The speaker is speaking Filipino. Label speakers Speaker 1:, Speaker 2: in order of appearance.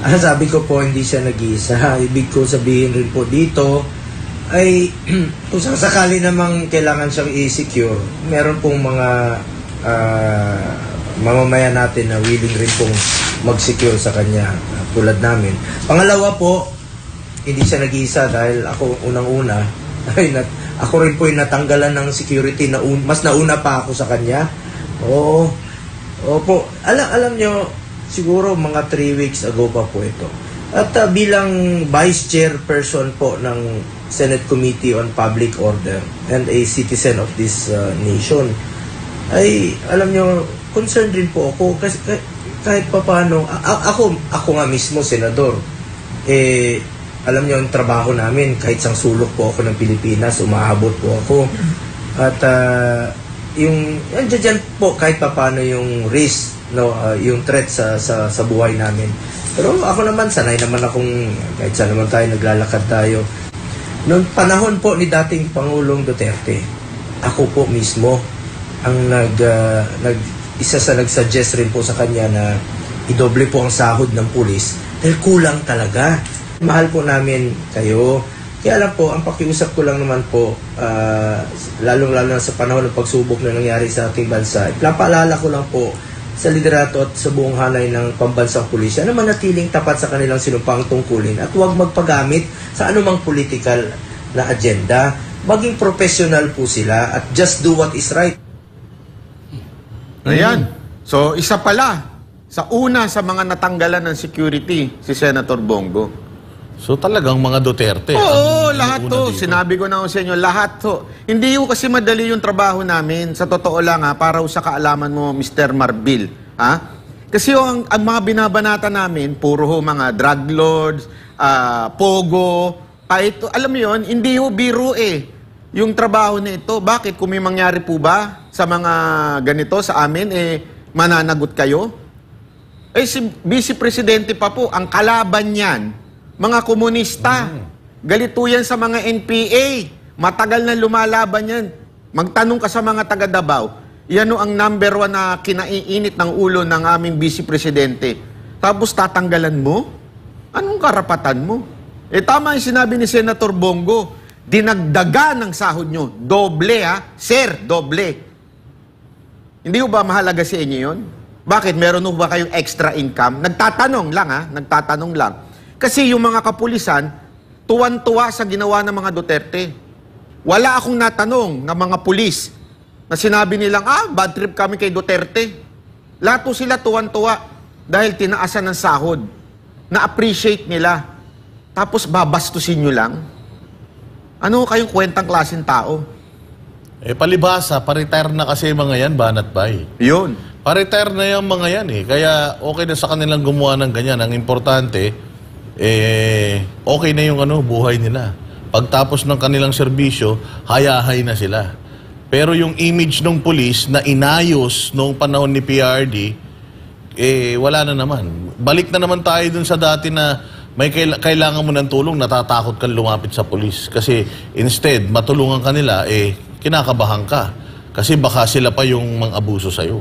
Speaker 1: Sabi ko po, hindi siya nag-iisa. Ibig ko sabihin rin po dito ay kung sakali namang kailangan siyang i-secure, meron pong mga mamamayan natin na willing rin pong mag-secure sa kanya tulad namin. Pangalawa po, hindi siya nag-iisa dahil ako unang-una ay ako rin po yung natanggalan ng security na mas nauna pa ako sa kanya. Opo, alam nyo, siguro mga 3 weeks ago pa po ito. At bilang Vice Chairperson po ng Senate Committee on Public Order and a citizen of this nation, ay alam nyo, concerned rin po ako kasi kahit pa paano, ako nga mismo, senador, alam nyo, ang trabaho namin, kahit sang sulok po ako ng Pilipinas, umaabot po ako. At dyan po, kahit pa paano yung risk, yung threat sa buhay namin. Pero ako naman, sanay naman akong, kahit saan naman tayo, naglalakad tayo. Noong panahon po ni dating Pangulong Duterte, ako po mismo ang isa sa nag-suggest rin po sa kanya na idoble po ang sahod ng pulis dahil kulang talaga. Mahal po namin kayo. Kaya lang po, ang pakiusap ko lang naman po, lalong-lalo na sa panahon ng pagsubok na nangyari sa ating bansa, pinapaalala ko lang po sa liderato at sa buong hanay ng pambansang pulisya na manatiling tapat sa kanilang sinumpang tungkulin at huwag magpagamit sa anumang political na agenda. Maging professional po sila at just do what is right.
Speaker 2: Ayan. So, isa pala sa una sa mga natanggalan ng security, si Senator Bongo.
Speaker 3: So talagang mga Duterte.
Speaker 2: Oo, lahat to. Sinabi ko na sa inyo, lahat to. Hindi ko kasi madali yung trabaho namin. Sa totoo lang para sa kaalaman mo, Mr. Marbil. Kasi ang mga binabanata namin, puro mga drug lords, pogo, ito, alam mo yun, hindi biro yung trabaho na ito. Bakit? Kung may mangyari po ba sa mga ganito sa amin, mananagot kayo? Si Vice Presidente pa po, ang kalaban niyan, mga komunista. Galito yan sa mga NPA. Matagal na lumalaban yan. Magtanong ka sa mga taga Davao. Yan ang number 1 na kinaiinit ng ulo ng aming Vice Presidente. Tapos tatanggalan mo? Anong karapatan mo? Tama yung sinabi ni Senator Bongo. Dinagdagan ng sahod nyo. Doble Sir, doble. Hindi ba mahalaga sa inyo yun? Bakit? Meron ba kayong extra income? Nagtatanong lang Nagtatanong lang. Kasi yung mga kapulisan, tuwan-tuwa sa ginawa ng mga Duterte. Wala akong natanong ng mga pulis na sinabi nilang, bad trip kami kay Duterte. Lahat sila tuwan-tuwa dahil tinaasan ng sahod. Na-appreciate nila. Tapos babastusin nyo lang. Ano kayong kwentang klaseng tao?
Speaker 3: Palibhasa, pa-retire na kasi mga yan, banat bay.
Speaker 2: Yun.
Speaker 3: Pa-retire na yung mga yan Kaya okay na sa kanilang gumawa ng ganyan. Ang importante, okay na yung buhay nila. Pagtapos ng kanilang serbisyo, hayahay na sila. Pero yung image ng pulis na inayos noong panahon ni PRD, wala na naman. Balik na naman tayo dun sa dati na may kailangan mo ng tulong, natatakot kang lumapit sa pulis. Kasi instead, matulungan ka nila, kinakabahan ka. Kasi baka sila pa yung mang-abuso sa'yo.